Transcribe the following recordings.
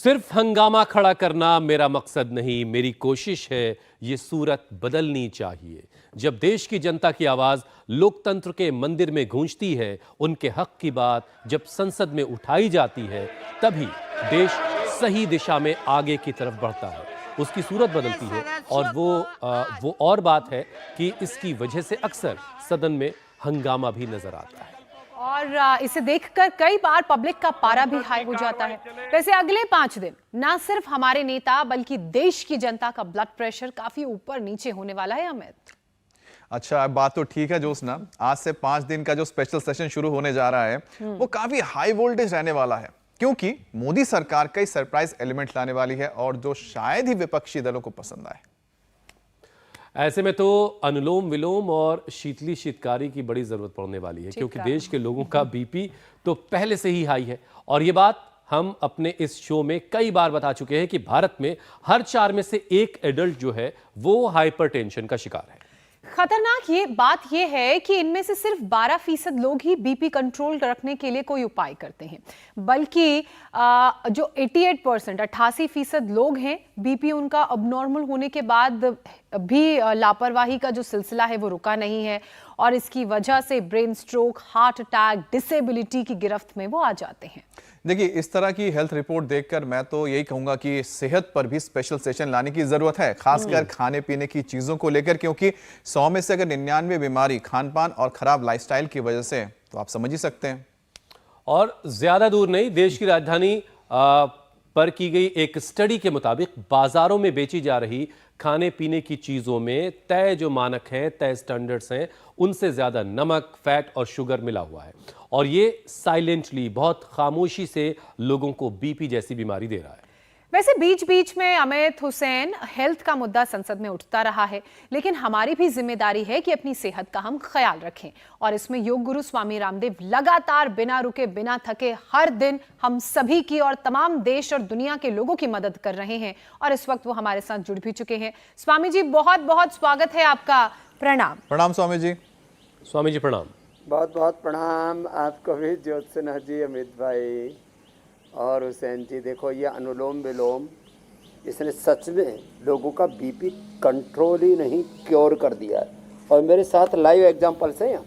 सिर्फ हंगामा खड़ा करना मेरा मकसद नहीं, मेरी कोशिश है ये सूरत बदलनी चाहिए। जब देश की जनता की आवाज लोकतंत्र के मंदिर में गूंजती है, उनके हक की बात जब संसद में उठाई जाती है, तभी देश सही दिशा में आगे की तरफ बढ़ता है, उसकी सूरत बदलती है। और वो और बात है कि इसकी वजह से अक्सर सदन में हंगामा भी नजर आता है। और इसे देखकर कई बार पब्लिक का पारा भी हाई हो जाता है। वैसे अगले 5 दिन ना सिर्फ हमारे नेता बल्कि देश की जनता का ब्लड प्रेशर काफी ऊपर नीचे होने वाला है। अमित, अच्छा, बात तो ठीक है जोशना। आज से 5 दिन का जो स्पेशल सेशन शुरू होने जा रहा है वो काफी हाई वोल्टेज रहने वाला है, क्योंकि मोदी सरकार कई सरप्राइज एलिमेंट लाने वाली है और जो शायद ही विपक्षी दलों को पसंद आए। ऐसे में तो अनुलोम विलोम और शीतली शीतकारी की बड़ी जरूरत पड़ने वाली है, क्योंकि देश के लोगों का बीपी तो पहले से ही हाई है। और ये बात हम अपने इस शो में कई बार बता चुके हैं कि भारत में हर 4 में से 1 एडल्ट जो है वो हाइपरटेंशन का शिकार है। खतरनाक ये बात ये है कि इनमें से सिर्फ 12% लोग ही बीपी कंट्रोल रखने के लिए कोई उपाय करते हैं, बल्कि जो 88% लोग हैं, बीपी उनका अबनॉर्मल होने के बाद भी लापरवाही का जो सिलसिला है वो रुका नहीं है, और इसकी वजह से brain stroke, heart attack, disability की गिरफ्त में वो आ जाते हैं। देखिए, इस तरह की हेल्थ रिपोर्ट देखकर मैं तो यही कहूंगा कि सेहत पर भी स्पेशल सेशन लाने की जरूरत है, खासकर खाने पीने की चीजों को लेकर, क्योंकि 100 में से अगर 99 बीमारी खान पान और खराब लाइफस्टाइल की वजह से, तो आप समझ ही सकते हैं। और ज्यादा दूर नहीं, देश की राजधानी पर की गई एक स्टडी के मुताबिक बाजारों में बेची जा रही खाने पीने की चीजों में तय जो मानक हैं, तय स्टैंडर्ड्स हैं, उनसे ज्यादा नमक, फैट और शुगर मिला हुआ है। और ये साइलेंटली, बहुत खामोशी से लोगों को बीपी जैसी बीमारी दे रहा है। वैसे बीच बीच में अमित हुसैन, हेल्थ का मुद्दा संसद में उठता रहा है, लेकिन हमारी भी जिम्मेदारी है कि अपनी सेहत का हम ख्याल रखें। और इसमें योग गुरु स्वामी रामदेव लगातार बिना रुके बिना थके हर दिन हम सभी की और तमाम देश और दुनिया के लोगों की मदद कर रहे हैं, और इस वक्त वो हमारे साथ जुड़ भी चुके हैं। स्वामी जी, बहुत बहुत स्वागत है आपका। प्रणाम। प्रणाम स्वामी जी। स्वामी जी प्रणाम। बहुत बहुत प्रणाम आपको भी, ज्योत्सना जी, अमित भाई और हुसैन जी। देखो, ये अनुलोम विलोम, इसने सच में लोगों का बीपी कंट्रोल ही नहीं, क्योर कर दिया है। और मेरे साथ लाइव एग्जांपल्स हैं यहाँ,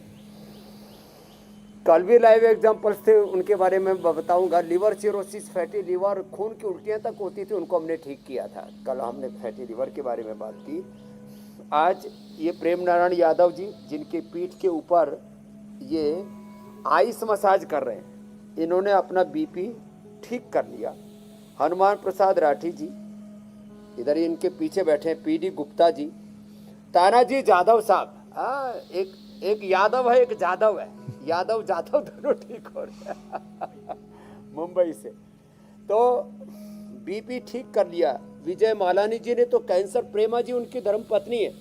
कल भी लाइव एग्जांपल्स थे, उनके बारे में बताऊंगा। लिवर सिरोसिस, फैटी लिवर, खून की उल्टियाँ तक होती थी, उनको हमने ठीक किया था। कल हमने फैटी लिवर के बारे में बात की। आज ये प्रेम नारायण यादव जी, जिनके पीठ के ऊपर ये आइस मसाज कर रहे हैं, इन्होंने अपना बीपी ठीक कर लिया। हनुमान प्रसाद राठी जी, इधर इनके पीछे बैठे हैं पीडी गुप्ता जी, तानाजी जाधव साहब, एक यादव है, एक जाधव है, यादव जाधव दोनों ठीक हो रहे हैं मुंबई से, तो बीपी ठीक कर लिया। विजय मालानी जी ने तो कैंसर, प्रेमा जी उनकी धर्मपत्नी है,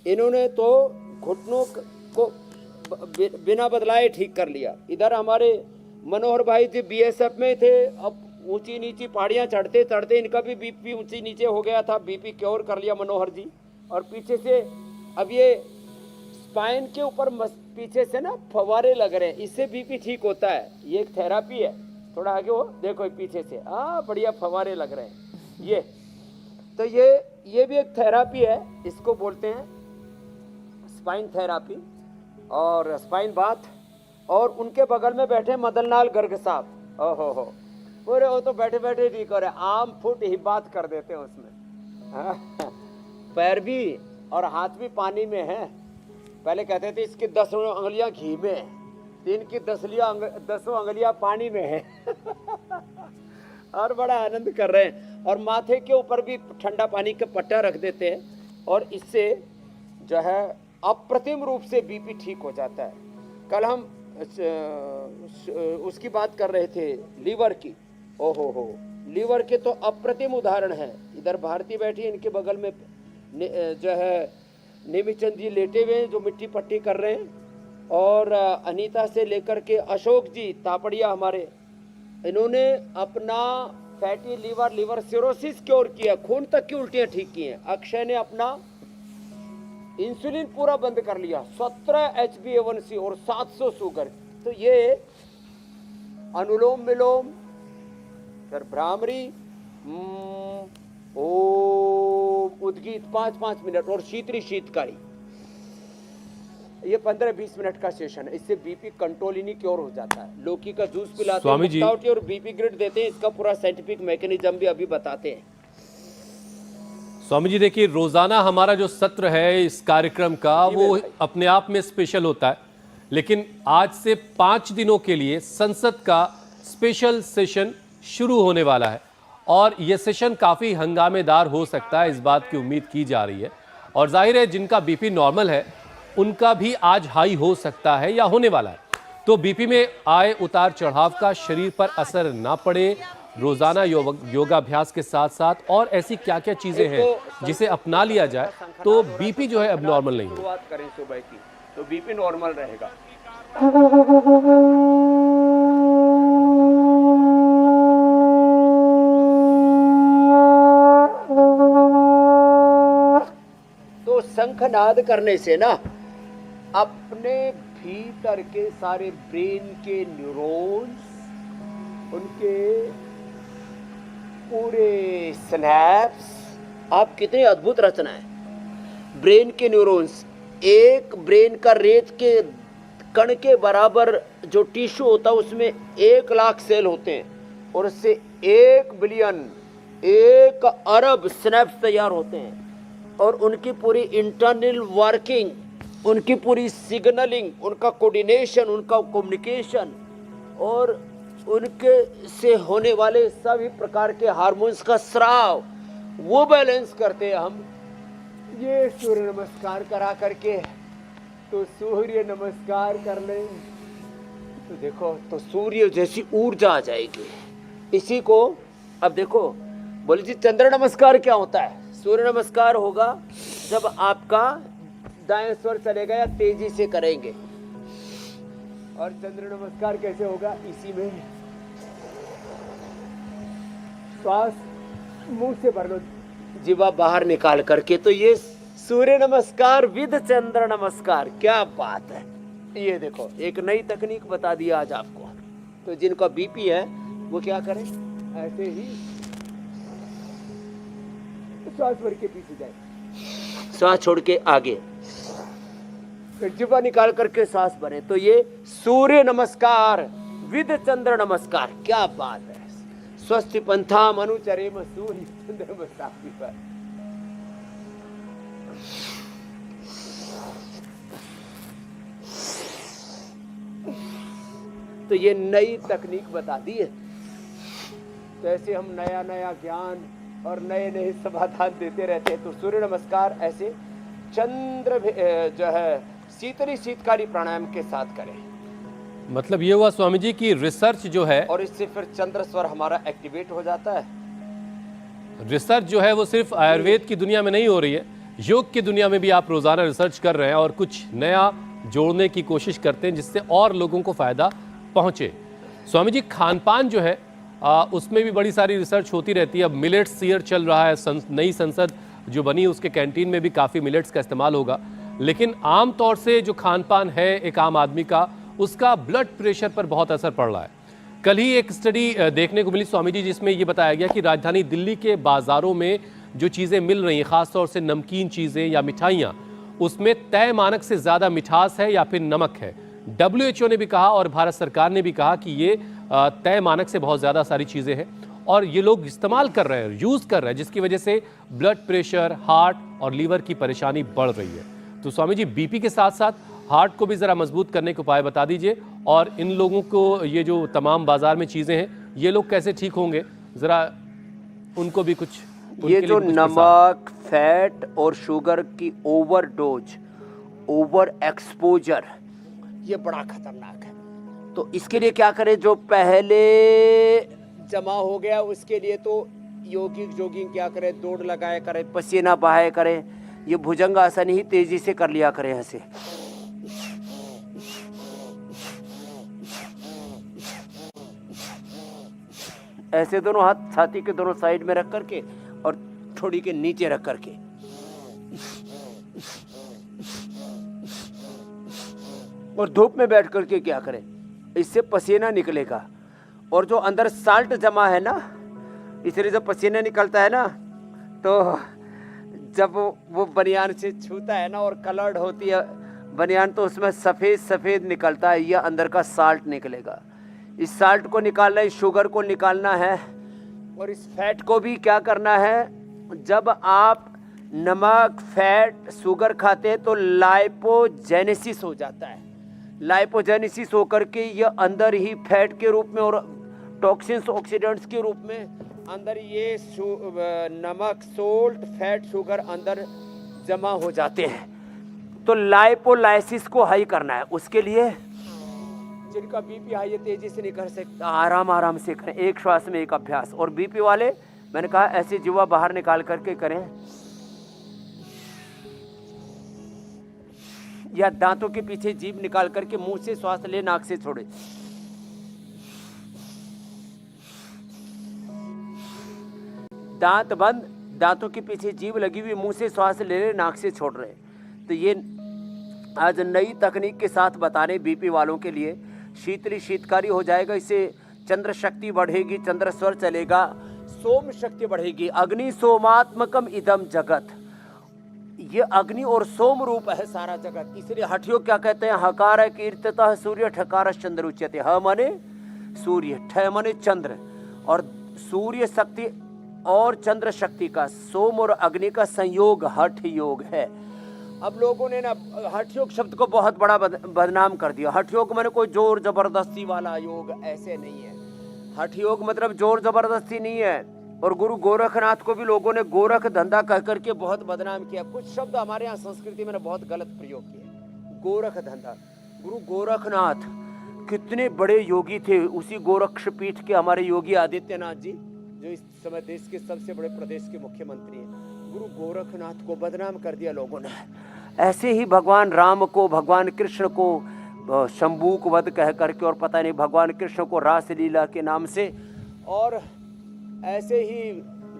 इन्होंने तो घुटनों को बिना बदलाए ठीक कर लिया। इधर हमारे मनोहर भाई जी बीएसएफ में थे, अब ऊंची नीची पहाड़ियां चढ़ते चढ़ते इनका भी बीपी ऊंची नीचे हो गया था, बीपी क्योर कर लिया मनोहर जी। और पीछे से अब ये स्पाइन के ऊपर पीछे से ना फवारे लग रहे हैं, इससे बीपी ठीक होता है। ये एक थेरापी है। थोड़ा आगे हो, देखो पीछे से, बढ़िया फवारे लग रहे हैं। ये तो ये भी एक थेरापी है, इसको बोलते हैं स्पाइन थेरापी और स्पाइन बाथ। और उनके बगल में बैठे मदनलाल गर्ग साहब, ओहो पूरे वो तो बैठे बैठे ठीक हो रहे, आम फुट ही बात कर देते हैं उसमें। पैर भी और हाथ भी पानी में है। पहले कहते थे इसकी 10 उंगलियां घी में है, तो इनकी 10 उंगलियां पानी में है और बड़ा आनंद कर रहे हैं। और माथे के ऊपर भी ठंडा पानी का पट्टा रख देते हैं, और इससे जो है अप्रतिम रूप से बीपी ठीक हो जाता है। कल हम उसकी बात कर रहे थे, लीवर की। ओहो, लीवर के तो अप्रतिम उदाहरण है। इधर भारती बैठी, इनके बगल में जो है नेमीचंद जी लेटे हुए हैं, जो मिट्टी पट्टी कर रहे हैं। और अनीता से लेकर के अशोक जी तापड़िया हमारे, इन्होंने अपना fatty liver, liver cirrhosis cure किया, खून तक की उल्टियाँ ठीक की हैं। अक्षय ने अपना इंसुलिन पूरा बंद कर लिया, 17 HbA1c और 700 शुगर। तो ये अनुलोम विलोम, फिर भ्रामरी, ओम, उद्गीत 5-5 मिनट और शीतरी शीतकारी। ये 15-20 मिनट का सेशन है। इससे बीपी कंट्रोल ही नहीं क्योर हो जाता है। लौकी का जूस पिलाते हैं स्वामी जी। मुक्तावटी और बीपी ग्रिड देते हैं। इसका पूरा साइंटिफिक मैकेनिज्म भी अभी बताते हैं। स्वामी जी देखिए, रोजाना हमारा जो सत्र है इस कार्यक्रम का जी वो मेरे भाई। अपने आप में स्पेशल होता है, लेकिन आज से 5 दिनों के लिए संसद का स्पेशल सेशन शुरू होने वाला है और यह सेशन काफी हंगामेदार हो सकता है, इस बात की उम्मीद की जा रही है। और जाहिर है जिनका बीपी नॉर्मल है उनका भी आज हाई हो सकता है या होने वाला है। तो बीपी में आए उतार चढ़ाव का शरीर पर असर ना पड़े, रोजाना योगाभ्यास के साथ साथ और ऐसी क्या क्या चीजें हैं जिसे अपना लिया जाए तो बीपी जो है अब नॉर्मल नहीं हो। शुरुआत करें सुबह की तो बीपी नॉर्मल रहेगा। तो शंखनाद करने से ना अपने भीतर के सारे ब्रेन के न्यूरॉन्स, उनके पूरे स्नैप्स, आप कितनी अद्भुत रचना है। ब्रेन के न्यूरॉन्स, एक ब्रेन का रेत के कण के बराबर जो टिश्यू होता है उसमें 1 लाख सेल होते हैं और उससे 1 बिलियन 1 अरब स्नैप्स तैयार होते हैं और उनकी पूरी इंटरनल वर्किंग, उनकी पूरी सिग्नलिंग, उनका कोऑर्डिनेशन, उनका कम्युनिकेशन और उनके से होने वाले सभी प्रकार के हार्मोन्स का स्राव वो बैलेंस करते हैं हम। ये सूर्य नमस्कार करा करके तो सूर्य नमस्कार कर लें तो देखो तो सूर्य जैसी ऊर्जा आ जाएगी। इसी को अब देखो, बोले जी चंद्र नमस्कार क्या होता है? सूर्य नमस्कार होगा जब आपका दाएं स्वर चलेगा या तेजी से करेंगे। और चंद्र नमस्कार कैसे होगा? इसी में श्वास मुंह से भर लो, जीवा बाहर निकाल करके, तो ये सूर्य नमस्कार विद चंद्र नमस्कार। क्या बात है। ये देखो एक नई तकनीक बता दिया आज आपको। तो जिनका बीपी है वो क्या करें, ऐसे ही श्वास भर के पीछे जाए, श्वास छोड़ के आगे, फिर जिह्वा निकाल करके सांस भरे। तो ये सूर्य नमस्कार विद चंद्र नमस्कार। क्या बात है। स्वस्ति पंथाम अनुचरेम सूर्य चंद्र नमस्कार। तो ये नई तकनीक बता दी है। तो ऐसे हम नया नया ज्ञान और नए नए समाधान देते रहते हैं। तो सूर्य नमस्कार ऐसे चंद्र जो है शीतली शीतकारी प्राणायाम के साथ करें। मतलब ये हुआ स्वामी जी की रिसर्च जो है, और इससे फिर चंद्र स्वर हमारा एक्टिवेट हो जाता है। रिसर्च जो है वो सिर्फ आयुर्वेद की दुनिया में नहीं हो रही है, योग की दुनिया में भी आप रोजाना रिसर्च कर रहे हैं और कुछ नया जोड़ने की कोशिश करते हैं जिससे और लोगों को फायदा पहुंचे। स्वामी जी खान पान जो है उसमें भी बड़ी सारी रिसर्च होती रहती है। अब मिलेट्स ईयर चल रहा है, नई संसद जो बनी उसके कैंटीन में भी काफ़ी मिलेट्स का इस्तेमाल होगा, लेकिन आम तौर से जो खान पान है एक आम आदमी का, उसका ब्लड प्रेशर पर बहुत असर पड़ रहा है। कल ही एक स्टडी देखने को मिली स्वामी जी जिसमें ये बताया गया कि राजधानी दिल्ली के बाज़ारों में जो चीज़ें मिल रही हैं, ख़ासतौर से नमकीन चीज़ें या मिठाइयाँ, उसमें तय मानक से ज़्यादा मिठास है या फिर नमक है। WHO ने भी कहा और भारत सरकार ने भी कहा कि ये तय मानक से बहुत ज़्यादा सारी चीज़ें हैं और ये लोग इस्तेमाल कर रहे हैं, यूज़ कर रहे हैं, जिसकी वजह से ब्लड प्रेशर, हार्ट और लीवर की परेशानी बढ़ रही है। तो स्वामी जी बीपी के साथ साथ हार्ट को भी ज़रा मजबूत करने के उपाय बता दीजिए और इन लोगों को ये जो तमाम बाजार में चीज़ें हैं ये लोग कैसे ठीक होंगे, ज़रा उनको भी कुछ। ये जो नमक, फैट और शुगर की ओवरडोज, ओवर एक्सपोजर, ये बड़ा खतरनाक है। तो इसके लिए क्या करें? जो पहले जमा हो गया उसके लिए तो जॉगिंग क्या करें, दौड़ लगाए करें, पसीना बहाए करें। ये भुजंग आसन ही तेजी से कर लिया करें ऐसे। ऐसे दोनों हाथ छाती के दोनों साइड में रख करके और थोड़ी के नीचे रख करके। और धूप में बैठ करके क्या करें, इससे पसीना निकलेगा और जो अंदर साल्ट जमा है ना इसलिए जब पसीना निकलता है ना, तो जब वो बनियान से छूता है ना और कलर्ड होती है बनियान, तो उसमें सफ़ेद सफ़ेद निकलता है, यह अंदर का साल्ट निकलेगा। इस साल्ट को निकालना है, इस शुगर को निकालना है, और इस फैट को भी क्या करना है। जब आप नमक, फैट, शुगर खाते हैं तो लाइपोजेनेसिस हो जाता है। लाइपोजेनेसिस होकर के यह अंदर ही फैट के रूप में और टॉक्सिन्स, ऑक्सीडेंट्स के रूप में अंदर ये नमक, सोल्ट, फैट, शुगर अंदर जमा हो जाते हैं। तो लाइपोलाइसिस को हाई करना है। उसके लिए जिनका बीपी हाई है तेजी से नहीं कर सकता, आराम आराम से करें, एक श्वास में एक अभ्यास। और बीपी वाले मैंने कहा ऐसे जीवा बाहर निकाल करके करें, या दांतों के पीछे जीभ निकाल करके मुंह से श्वास ले, नाक से छोड़े। दांत बंद, दांतों के पीछे जीभ लगी हुई, मुंह से श्वास ले रहे, नाक से छोड़ रहे। तो ये आज नई तकनीक के साथ बता रहे बीपी वालों के लिए। शीतली शीतकारी हो जाएगा, इससे चंद्र शक्ति बढ़ेगी, चंद्र स्वर चलेगा, सोम शक्ति बढ़ेगी। अग्नि सोमात्मकम इदम जगत, ये अग्नि और सोम रूप है सारा जगत। इसलिए हठयोग क्या कहते हैं, हकार कीर्ततः सूर्य ठकार चंद्र उच्यते। ह माने सूर्य, ठ माने चंद्र, और सूर्य शक्ति और चंद्र शक्ति का, सोम और अग्नि का संयोग हठ योग है। अब लोगों ने ना हठ योग शब्द को बहुत बड़ा बदनाम कर दिया। हठ योग माने कोई जोर जबरदस्ती वाला योग, ऐसे नहीं है। हठ योग मतलब जोर जबरदस्ती नहीं है। और गुरु गोरखनाथ को भी लोगों ने गोरख धंधा कह करके बहुत बदनाम किया। कुछ शब्द हमारे यहाँ संस्कृति में बहुत गलत प्रयोग किए। गोरख धंधा, गुरु गोरखनाथ कितने बड़े योगी थे। उसी गोरक्ष पीठ के हमारे योगी आदित्यनाथ जी, जो इस समय देश के सबसे बड़े प्रदेश के मुख्यमंत्री हैं, गुरु गोरखनाथ को बदनाम कर दिया लोगों ने। ऐसे ही भगवान राम को, भगवान कृष्ण को शंभूक वध कह करके, और पता नहीं भगवान कृष्ण को रास लीला के नाम से, और ऐसे ही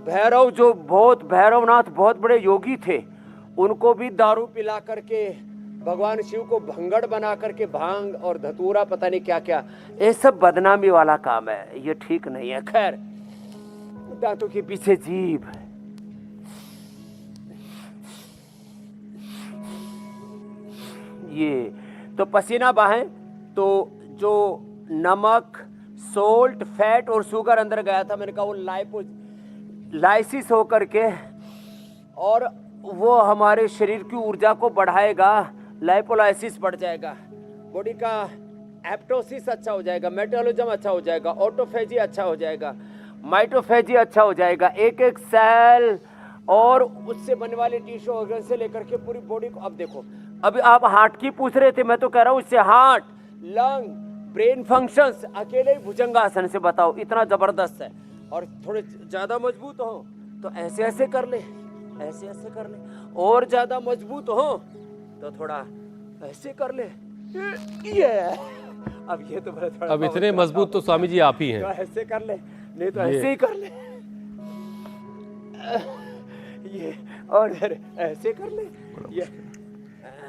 भैरव, जो बहुत भैरवनाथ बहुत बड़े योगी थे, उनको भी दारू पिला करके भगवान शिव को भंगड़ बना करके भांग और धतूरा पता नहीं क्या क्या, ये सब बदनामी वाला काम है, ये ठीक नहीं है। खैर, दांतों के पीछे जीभ, ये तो पसीना बहाएं तो जो नमक, सोल्ट, फैट और शुगर अंदर गया था, मैंने कहा वो लाइसिस होकर के, और वो हमारे शरीर की ऊर्जा को बढ़ाएगा। लाइपोलाइसिस बढ़ जाएगा, बॉडी का एप्टोसिस अच्छा हो जाएगा, मेटाबॉलिज्म अच्छा हो जाएगा, ऑटोफेजी अच्छा हो जाएगा, माइटोफेजी अच्छा हो जाएगा। एक एक सेल और उससे बनने वाले टिश्यू ऑर्गन से लेकर के पूरी बॉडी को। अब देखो, अभी आप हार्ट की पूछ रहे थे, मैं तो कह रहा हूँ इससे हार्ट, लंग, ब्रेन फंक्शंस अकेले भुजंगासन से बताओ, इतना जबरदस्त है। और थोड़े ज्यादा मजबूत हो तो ऐसे ऐसे कर ले, ऐसे ऐसे कर ले, और ज्यादा मजबूत हो तो थोड़ा ऐसे कर ले, ये अब ये तो थोड़ा, अब इतने मजबूत तो स्वामी जी आप ही हैं। तो ऐसे कर ले, नहीं तो ऐसे ही कर ले, ये, और फिर ऐसे कर ले, ये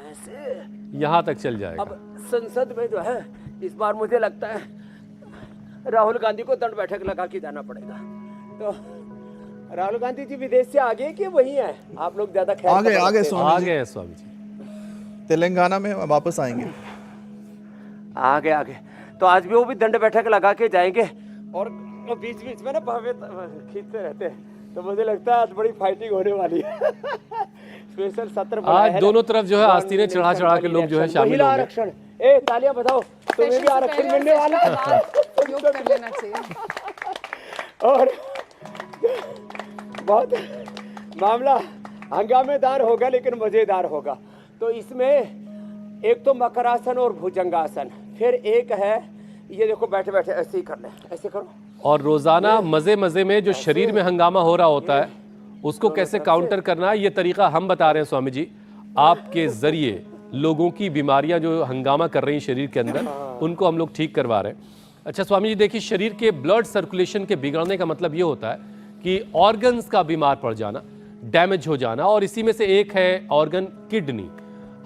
ऐसे, यहाँ तक चल जाएगा। अब संसद में जो है इस बार मुझे लगता है राहुल गांधी को दंड बैठक लगा के जाना पड़ेगा। तो राहुल गांधी जी विदेश से आगे कि वही है, आप लोग ज्यादा ख्याल आगे रखते हैं। स्वामी आ जी, गए हैं स्वामी जी, तेलंगाना में वापस आएंगे। आगे आगे तो आज भी वो भी दंड बैठक लगा के जाएंगे। और बीच बीच में ना भावे खींचते रहते हैं, तो मुझे लगता है आज बड़ी फाइटिंग होने वाली है। स्पेशल सत्र आज दोनों तरफ जो है आस्तीनें चढ़ा चढ़ा के लोग जो है शामिल होंगे। आरक्षण, ए तालियां बजाओ, तुम्हें भी आरक्षण मिलने वाला है। योग कर लेना चाहिए। और बहुत मामला हंगामेदार होगा लेकिन मजेदार होगा। तो इसमें एक तो मकरासन और भुजंगासन, फिर एक है ये देखो बैठे बैठे ऐसे ही कर ले, ऐसे करो। और रोजाना मजे मजे में जो शरीर में हंगामा हो रहा होता है उसको कैसे काउंटर करना है, ये तरीका हम बता रहे हैं स्वामी जी। आपके जरिए लोगों की बीमारियां जो हंगामा कर रही हैं शरीर के अंदर, उनको हम लोग ठीक करवा रहे हैं। अच्छा स्वामी जी, देखिए, शरीर के ब्लड सर्कुलेशन के बिगड़ने का मतलब ये होता है कि ऑर्गन्स का बीमार पड़ जाना, डैमेज हो जाना, और इसी में से एक है ऑर्गन किडनी।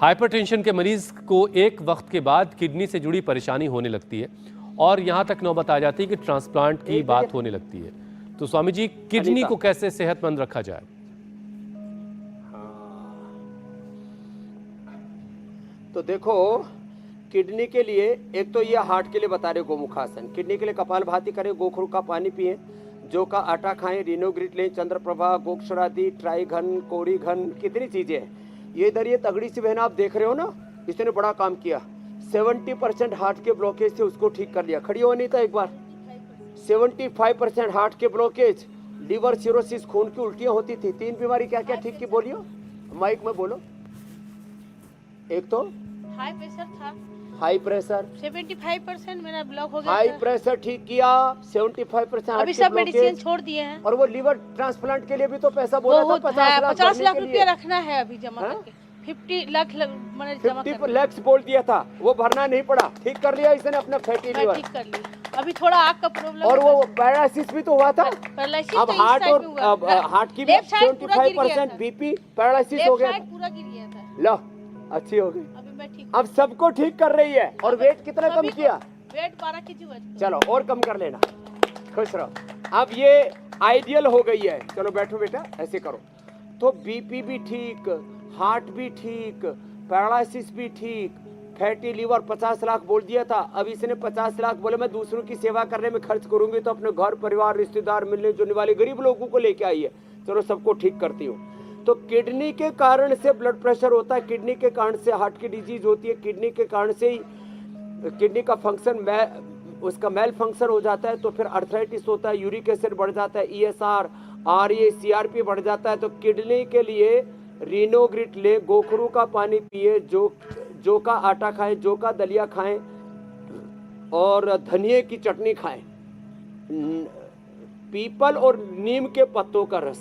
हाइपरटेंशन के मरीज को एक वक्त के बाद किडनी से जुड़ी परेशानी होने लगती है और यहाँ तक नौबत आ जाती है कि ट्रांसप्लांट की बात होने लगती है। तो स्वामी जी किडनी को कैसे सेहतमंद रखा जाए? तो देखो, किडनी के लिए एक तो ये हार्ट के लिए बता रहे गोमुखासन, किडनी के लिए कपालभाति करें, गोखरू का पानी पिए, जौ का आटा खाएं, रिनोग्रिट लें, चंद्रप्रभा, गोक्षरादि, ट्राइघन, कोड़ी घन, कितनी चीजें हैं। ये इधर ये तगड़ी सी बहन आप देख रहे हो ना, इसने बड़ा काम किया। 70% हार्ट के ब्लॉकेज थे, उसको ठीक कर लिया। खड़ी हो नहीं था एक बार। 75% हार्ट के ब्लॉकेज, लीवर सिरोसिस, खून की उल्टियां होती थी। 3 बीमारी क्या क्या ठीक की बोलियो, माइक में बोलो। एक तो हाई प्रेशर था, हाई प्रेशर, 75% मेरा ब्लॉक हो गया हाई था। प्रेशर ठीक किया, 75% अभी सब मेडिसिन छोड़ दिए हैं। और वो लीवर ट्रांसप्लांट के लिए भी तो पैसा बोला था, बहुत 50 लाख रुपया रखना है अभी जमा हाँ? करके। 50 लाख मैंने जमा 50 कर लाख बोल दिया था, वो भरना नहीं पड़ा, ठीक कर लिया इसने अपना फैटी मैं लीवर। ठीक कर ली। अभी थोड़ा आग का प्रॉब्लम और वो पैरालिसिस भी तो हुआ था। पैरालिसिस अब तो इस हार्ट साइड और में हुआ अब है। हार्ट की भी लेफ्ट साइड पूरा गिर गया 75% था। बीपी पैरालिसिस हो लेफ्ट गया। साइड पूरा गिर गया था। लो, अच्छी हो गई। अभी मैं ठीक अब सबको ठीक कर रही है। और वेट कितना कम किया? वेट 12 kg हुआ। चलो और कम कर लेना, खुश रहो। अब ये आइडियल हो गई है। चलो बैठो बेटा, ऐसे करो। तो बीपी भी ठीक, हार्ट भी ठीक, पैरालिसिस भी ठीक, फैटी लीवर 50 लाख बोल दिया था। अब इसने 50 लाख बोले मैं दूसरों की सेवा करने में खर्च करूंगी तो अपने घर परिवार रिश्तेदार मिलने जुलने वाले गरीब लोगों को लेके आई है। चलो सबको ठीक करती हूँ। तो किडनी के कारण से ब्लड प्रेशर होता है, किडनी के कारण से हार्ट की डिजीज होती है, किडनी के कारण से ही किडनी का फंक्शन उसका मेल फंक्शन हो जाता है, तो फिर अर्थराइटिस होता है, यूरिक एसिड बढ़ जाता है, ESR, RA, CRP बढ़ जाता है। तो किडनी के लिए रिनोग्रिट ले, गोखरू का पानी पिए, जौ का आटा खाएं, जौ का दलिया खाएं और धनिए की चटनी खाएं। पीपल और नीम के पत्तों का रस,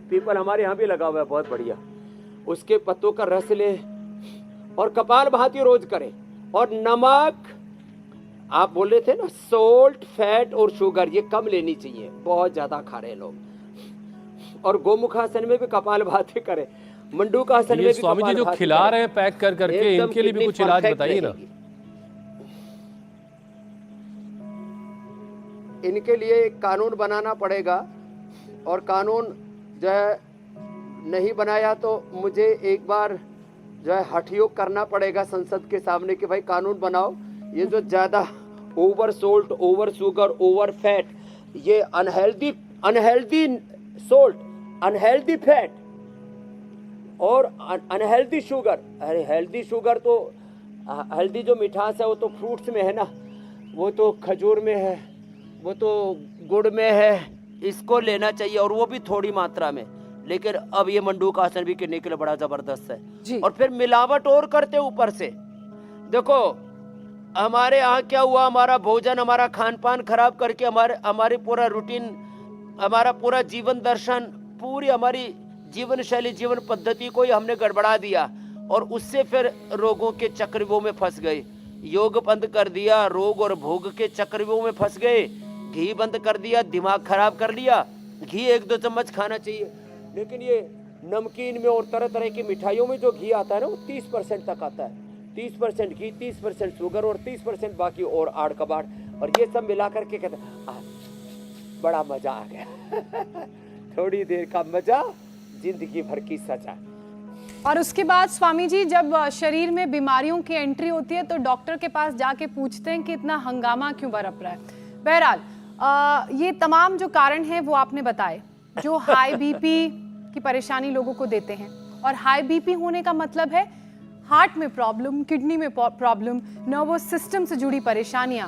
पीपल हमारे यहाँ भी लगा हुआ है बहुत बढ़िया, उसके पत्तों का रस लें और कपालभाति रोज करें। और नमक, आप बोल रहे थे ना, सोल्ट, फैट और शुगर ये कम लेनी चाहिए, बहुत ज्यादा खा रहे हैं लोग। और गोमुखासन में भी कपालभाति करें, मंडूकासन में ये भी स्वामी जी जो कपालभाति खिला करें। रहे हैं पैक कर करके, एकदम इनके लिए भी किडनी कुछ इलाज परफेक्ट बताइए ना। रहेगी। इनके लिए एक कानून बनाना पड़ेगा, और कानून जो है नहीं बनाया तो मुझे एक बार जो है हठयोग करना पड़ेगा संसद के सामने कि भाई कानून बनाओ। ये जो ज़्यादा over salt, over sugar, over fat, ये अनहेल्दी सोल्ट, अनहेल्दी फैट और अनहेल्दी शुगर। अरे हेल्दी शुगर तो, हेल्दी जो मिठास है वो तो फ्रूट्स में है ना, वो तो खजूर में है, वो तो गुड़ में है, इसको लेना चाहिए और वो भी थोड़ी मात्रा में। लेकिन अब ये मंडूकासन भी किडनी के लिए बड़ा जबरदस्त है। और फिर मिलावट और करते ऊपर से। देखो हमारे यहाँ क्या हुआ, हमारा भोजन, हमारा खान पान खराब करके हमारे पूरा रूटीन, हमारा पूरा जीवन दर्शन, पूरी हमारी जीवन शैली, जीवन पद्धति को ही हमने गड़बड़ा दिया और उससे फिर रोगों के चक्रव्यूह में फंस गए। योग बंद कर दिया, रोग और भोग के चक्रव्यूह में फंस गए। घी बंद कर दिया, दिमाग खराब कर लिया। घी 1-2 चम्मच खाना चाहिए, लेकिन ये नमकीन में और तरह तरह की मिठाइयों में जो घी आता है ना, वो 30% तक आता है। 30% घी, 30% शुगर और 30% बाकी और आड़ कबाड़, और ये सब मिला करके कहते हैं बड़ा मजा आ गया। थोड़ी देर का मजा, जिंदगी भर की सजा। और उसके बाद स्वामी जी जब शरीर में बीमारियों की एंट्री होती है तो डॉक्टर के पास जाके पूछते हैं कि इतना हंगामा क्यों बरप रहा है। बहरहाल ये तमाम जो कारण हैं वो आपने बताए, जो हाई बीपी की परेशानी लोगों को देते हैं। और हाई बीपी होने का मतलब है हार्ट में प्रॉब्लम, किडनी में प्रॉब्लम, नर्वस सिस्टम से जुड़ी परेशानियां।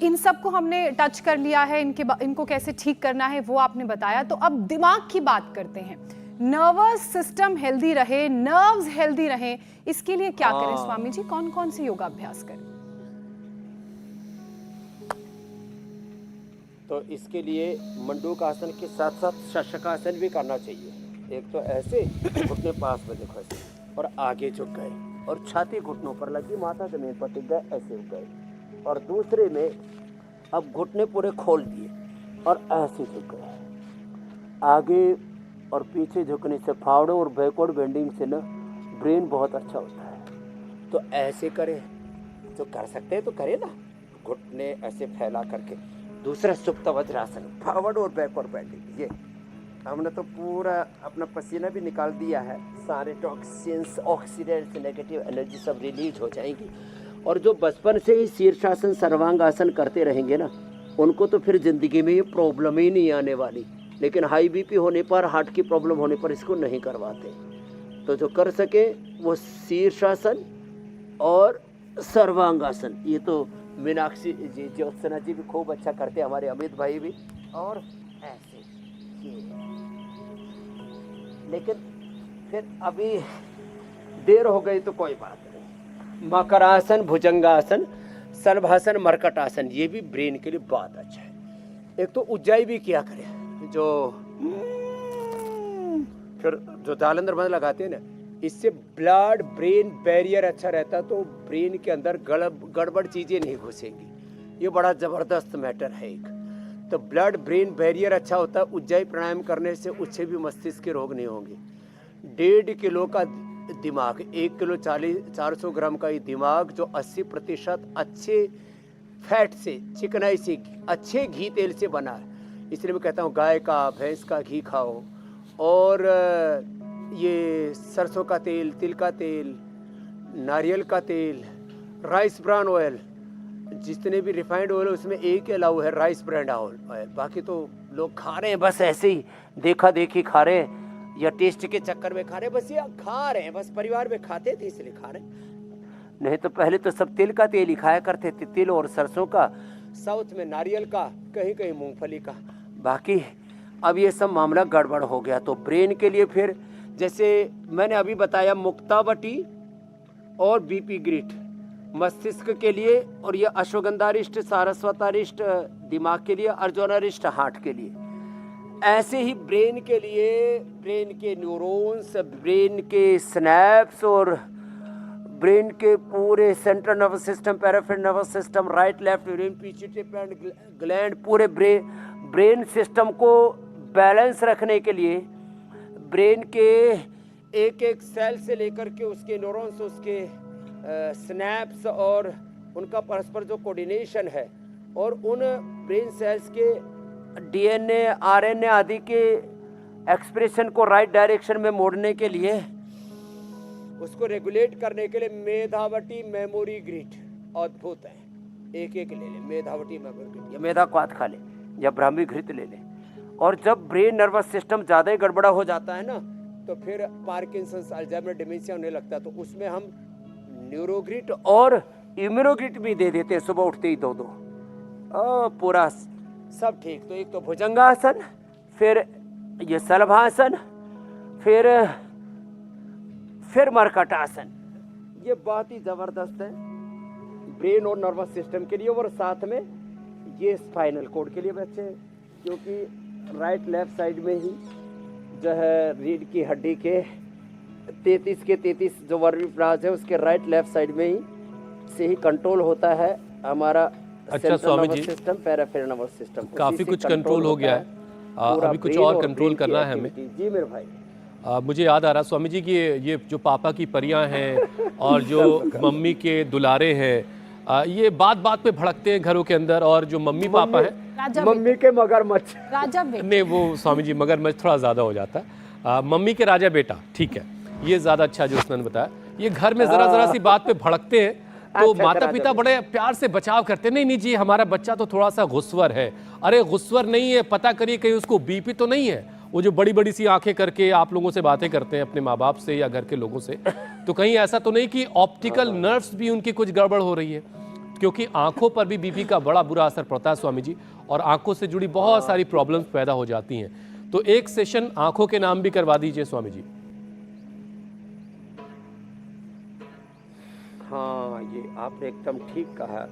इन सब को हमने टच कर लिया है, इनको कैसे ठीक करना है वो आपने बताया। तो अब दिमाग की बात करते हैं। नर्वस सिस्टम हेल्दी रहे, नर्व्स हेल्दी रहे, इसके लिए क्या करें स्वामी जी? कौन कौन से योगाभ्यास करें? तो इसके लिए मंडूकासन के साथ साथ शशकासन भी करना चाहिए। एक तो ऐसे घुटने पास में देखो ऐसे, और आगे झुक गए और छाती घुटनों पर लगी, माथा जमीन पर टिक गए, ऐसे हो गए। और दूसरे में अब घुटने पूरे खोल दिए और ऐसे झुक गए। आगे और पीछे झुकने से, फावड़ों और बैकवर्ड बेंडिंग से ना ब्रेन बहुत अच्छा होता है। तो ऐसे करें, जो कर सकते हैं तो करें ना, घुटने ऐसे फैला करके दूसरा सुप्त वज्रासन, फॉरवर्ड और बैकवर्ड बेंडिंग। ये हमने तो पूरा अपना पसीना भी निकाल दिया है, सारे टॉक्सिन्स, ऑक्सीडेंट्स, नेगेटिव एनर्जी सब रिलीज हो जाएंगी। और जो बचपन से ही शीर्षासन, सर्वांगासन करते रहेंगे ना, उनको तो फिर ज़िंदगी में ये प्रॉब्लम ही नहीं आने वाली। लेकिन हाई बीपी होने पर, हार्ट की प्रॉब्लम होने पर इसको नहीं करवाते। तो जो कर सके वो शीर्षासन और सर्वांगासन, ये तो मीनाक्षी जी, ज्योत्सना जी भी खूब अच्छा करते हैं, हमारे अमित भाई भी। और ऐसे ये, लेकिन फिर अभी देर हो गई तो कोई बात नहीं। मकरासन, भुजंगासन, सलभासन, मरकटासन, ये भी ब्रेन के लिए बहुत अच्छा है। एक तो उज्जाई भी किया करें, जो फिर जो जालंधर बंद लगाते हैं ना, इससे ब्लड ब्रेन बैरियर अच्छा रहता है, तो ब्रेन के अंदर गड़बड़ चीज़ें नहीं घुसेंगी। ये बड़ा ज़बरदस्त मैटर है एक। तो ब्लड ब्रेन बैरियर अच्छा होता है। उज्जाई प्राणायाम करने से उससे भी मस्तिष्क के रोग नहीं होंगे। 1.5 किलो का दिमाग, 1 किलो 400 ग्राम का ये दिमाग, जो 80% अच्छे फैट से, चिकनाई से, अच्छे घी तेल से बना है। इसलिए मैं कहता हूँ गाय का, भैंस का घी खाओ, और ये सरसों का तेल, तिल का तेल, नारियल का तेल, राइस ब्रान ऑयल, जितने भी रिफाइंड ऑयल है उसमें एक ही अलाउ है, राइस ब्रांड ऑयल। बाकी तो लोग खा रहे हैं बस ऐसे ही, देखा देखी खा रहे हैं, या टेस्ट के चक्कर में खा रहे हैं, बस ये खा रहे हैं, बस परिवार में खाते थे इसलिए खा रहे हैं। नहीं तो पहले तो सब तिल का तेल ही खाया करते थे, तिल और सरसों का, साउथ में नारियल का, कहीं कहीं मूंगफली का। बाकी अब ये सब मामला गड़बड़ हो गया। तो ब्रेन के लिए फिर जैसे मैंने अभी बताया, मुक्तावटी और बीपी ग्रिट मस्तिष्क के लिए, और ये अश्वगंधारिष्ट, सारस्वतारिष्ट दिमाग के लिए, अर्जुनारिष्ट हार्ट के लिए। ऐसे ही ब्रेन के लिए, ब्रेन के न्यूरॉन्स, ब्रेन के स्नैप्स और ब्रेन के पूरे central nervous system, peripheral nervous system, right left urine, pituitary gland, पूरे ब्रेन सिस्टम को बैलेंस रखने के लिए ब्रेन के एक एक सेल से लेकर के उसके न्यूरॉन्स, उसके स्नैप्स और उनका परस्पर जो कोऑर्डिनेशन है, और उन ब्रेन सेल्स के डीएनए, आरएनए आदि के एक्सप्रेशन को राइट डायरेक्शन में मोड़ने के लिए, उसको रेगुलेट करने के लिए मेधावटी मेमोरी ग्रिड अद्भुत है। एक एक ले ले, मेधावटी मेमोरी ग्रिड, या मेधा क्वाथ खा ले, या ब्राह्मी घृत ले ले। और जब ब्रेन नर्वस सिस्टम ज़्यादा ही गड़बड़ा हो जाता है ना, तो फिर पार्किंसंस, अल्जाइमर, डिमेंशिया होने लगता है। तो उसमें हम न्यूरोग्रिट और इम्यूनोग्रिट भी दे देते हैं, सुबह उठते ही 2-2, पूरा सब ठीक। तो एक तो भुजंगासन, फिर ये सलभासन, फिर मरकटासन। ये बहुत ही ज़बरदस्त है ब्रेन और नर्वस सिस्टम के लिए, और साथ में ये स्पाइनल कोड के लिए भी अच्छे हैं, क्योंकि राइट लेफ्ट साइड में ही जो है रीढ़ की हड्डी के 33 के 33 जो वर्टिब्रास है, उसके राइट लेफ्ट साइड में ही से ही कंट्रोल होता है हमारा अच्छा Swami ji, system, peripheral nervous system. काफ़ी कुछ कंट्रोल हो गया है, अभी कुछ और कंट्रोल करना है हमें। जी मेरे भाई, मुझे याद आ रहा स्वामी जी कि ये जो पापा की परियां हैं और जो मम्मी के दुलारे हैं, ये बात बात पे भड़कते हैं घरों के अंदर, और जो मम्मी पापा हैं, मम्मी के मगरमच्छ, राजा बेटा, नहीं वो स्वामी जी मगरमच्छ थोड़ा ज़्यादा हो जाता है, मम्मी के राजा बेटा, ठीक है, ये ज़्यादा अच्छा जो उसने बताया। ये घर में ज़रा सी बात पे भड़कते हैं, तो माता पिता बड़े प्यार से बचाव करते, नहीं जी हमारा बच्चा तो थोड़ा सा गुस्वर है। अरे गुस्वर नहीं है, पता करिए कहीं उसको बीपी तो नहीं है। वो जो बड़ी बड़ी सी आंखें करके आप लोगों से बातें करते हैं, अपने माँ बाप से या घर के लोगों से, तो कहीं ऐसा तो नहीं कि ऑप्टिकल नर्व्स भी उनकी कुछ गड़बड़ हो रही है, क्योंकि आंखों पर भी बीपी का बड़ा बुरा असर पड़ता है स्वामी जी, और आंखों से जुड़ी बहुत सारी प्रॉब्लम्स पैदा हो जाती हैं। तो एक सेशन आंखों के नाम भी करवा दीजिए स्वामी जी। हाँ, ये आपने एकदम ठीक कहा।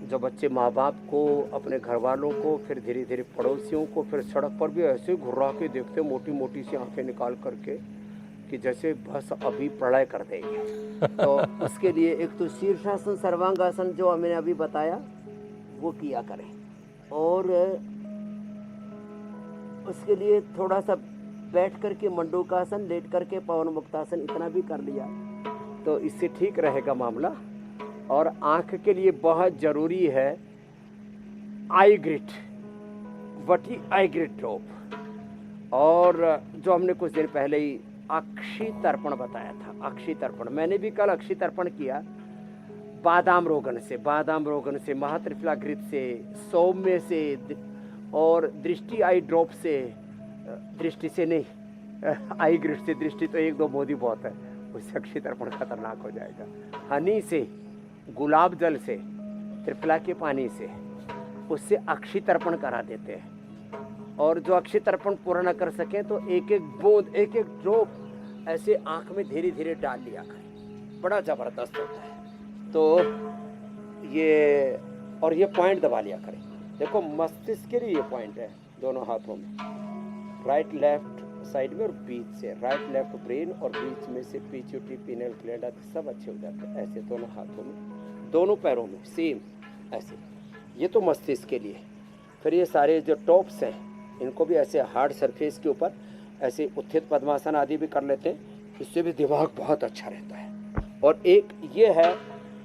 जब बच्चे माँ बाप को, अपने घर वालों को, फिर धीरे धीरे पड़ोसियों को, फिर सड़क पर भी ऐसे घुरा के देखते, मोटी मोटी सी आंखें निकाल करके, कि जैसे बस अभी प्रलय कर देंगे। तो उसके लिए एक तो शीर्षासन, सर्वांगासन जो मैंने अभी बताया वो किया करें, और उसके लिए थोड़ा सा बैठ करके मंडूकासन, लेट करके पवन मुक्तासन, इतना भी कर लिया तो इससे ठीक रहेगा मामला। और आँख के लिए बहुत ज़रूरी है आई ग्रिट, वटी आई ग्रिट ड्रॉप। और जो हमने कुछ देर पहले ही अक्षी तर्पण बताया था, अक्षी तर्पण मैंने भी कल अक्षी तर्पण किया बादाम रोगन से, महात्रिफला घृत से, सौम्य से और दृष्टि आई ड्रॉप से, दृष्टि से नहीं आई ग्रिट से, दृष्टि तो एक दो मोदी बहुत है, उससे अक्षी तर्पण खतरनाक हो जाएगा। हनी से, गुलाब जल से, त्रिफला के पानी से, उससे अक्षी तर्पण करा देते हैं। और जो अक्षी तर्पण पूरा न कर सके तो एक एक बूंद, एक एक ड्रॉप ऐसे आंख में धीरे धीरे डाल लिया करें, बड़ा जबरदस्त होता है। तो ये और ये पॉइंट दबा लिया करें। देखो मस्तिष्क के लिए ये पॉइंट है दोनों हाथों में, राइट लेफ्ट साइड में और बीच से, राइट लेफ्ट ब्रेन और बीच में से पिट्यूटरी, पिनियल ग्लैंड आदि सब अच्छे हो जाते हैं। ऐसे दोनों हाथों में, दोनों पैरों में सेम ऐसे। ये तो मस्तिष्क के लिए। फिर ये सारे जो टॉप्स हैं इनको भी ऐसे हार्ड सरफेस के ऊपर ऐसे उत्थित पद्मासन आदि भी कर लेते हैं, इससे भी दिमाग बहुत अच्छा रहता है। और एक ये है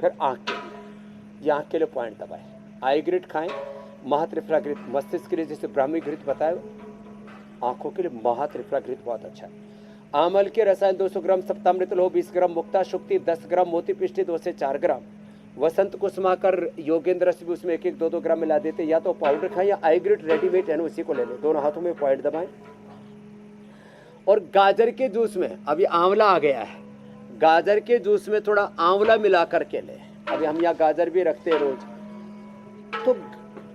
फिर आँख के लिए, ये आँख के लिए पॉइंट दबाए, आई ग्रिट खाएँ, महात्रिफला घृत मस्तिष्क के लिए जैसे ब्राह्मी घृत बताया, आँखों के लिए महात्रिफला घृत बहुत अच्छा है। आमल के रसायन 200 ग्राम, सप्तामृत लोह 20 ग्राम, मुक्ता शुक्ति 10 ग्राम, मोती पिष्टी 2 से 4 ग्राम, वसंत कुसुमाकर योगेंद्र रस भी उसमें 1-1, 2-2 ग्राम मिला देते। या तो पाउडर खाएं या आई ग्रिट रेडीमेड है ना उसी को ले लें, दोनों हाथों में पॉइंट दबाएं। और गाजर के जूस में अभी आंवला आ गया है, गाजर के जूस में थोड़ा आंवला मिला करके लें। अभी हम यहाँ गाजर भी रखते हैं रोज। तो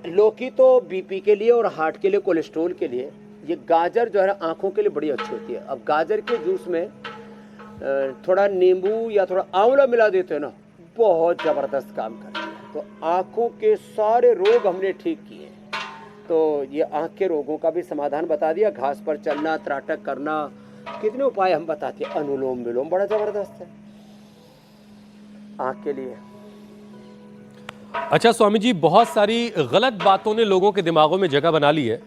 लौकी तो बीपी के लिए और हार्ट के लिए, कोलेस्ट्रोल के लिए, ये गाजर जो है आंखों के लिए बड़ी अच्छी होती है। अब गाजर के जूस में थोड़ा नींबू या थोड़ा आंवला मिला देते हैं ना, बहुत ज़बरदस्त काम करती है। तो आँखों के सारे रोग हमने ठीक किए। तो ये आँख के रोगों का भी समाधान बता दिया, घास पर चलना, त्राटक करना, कितने उपाय हम बताते हैं। अनुलोम विलोम बड़ा ज़बरदस्त है आँख के लिए। अच्छा स्वामी जी, बहुत सारी गलत बातों ने लोगों के दिमागों में जगह बना ली है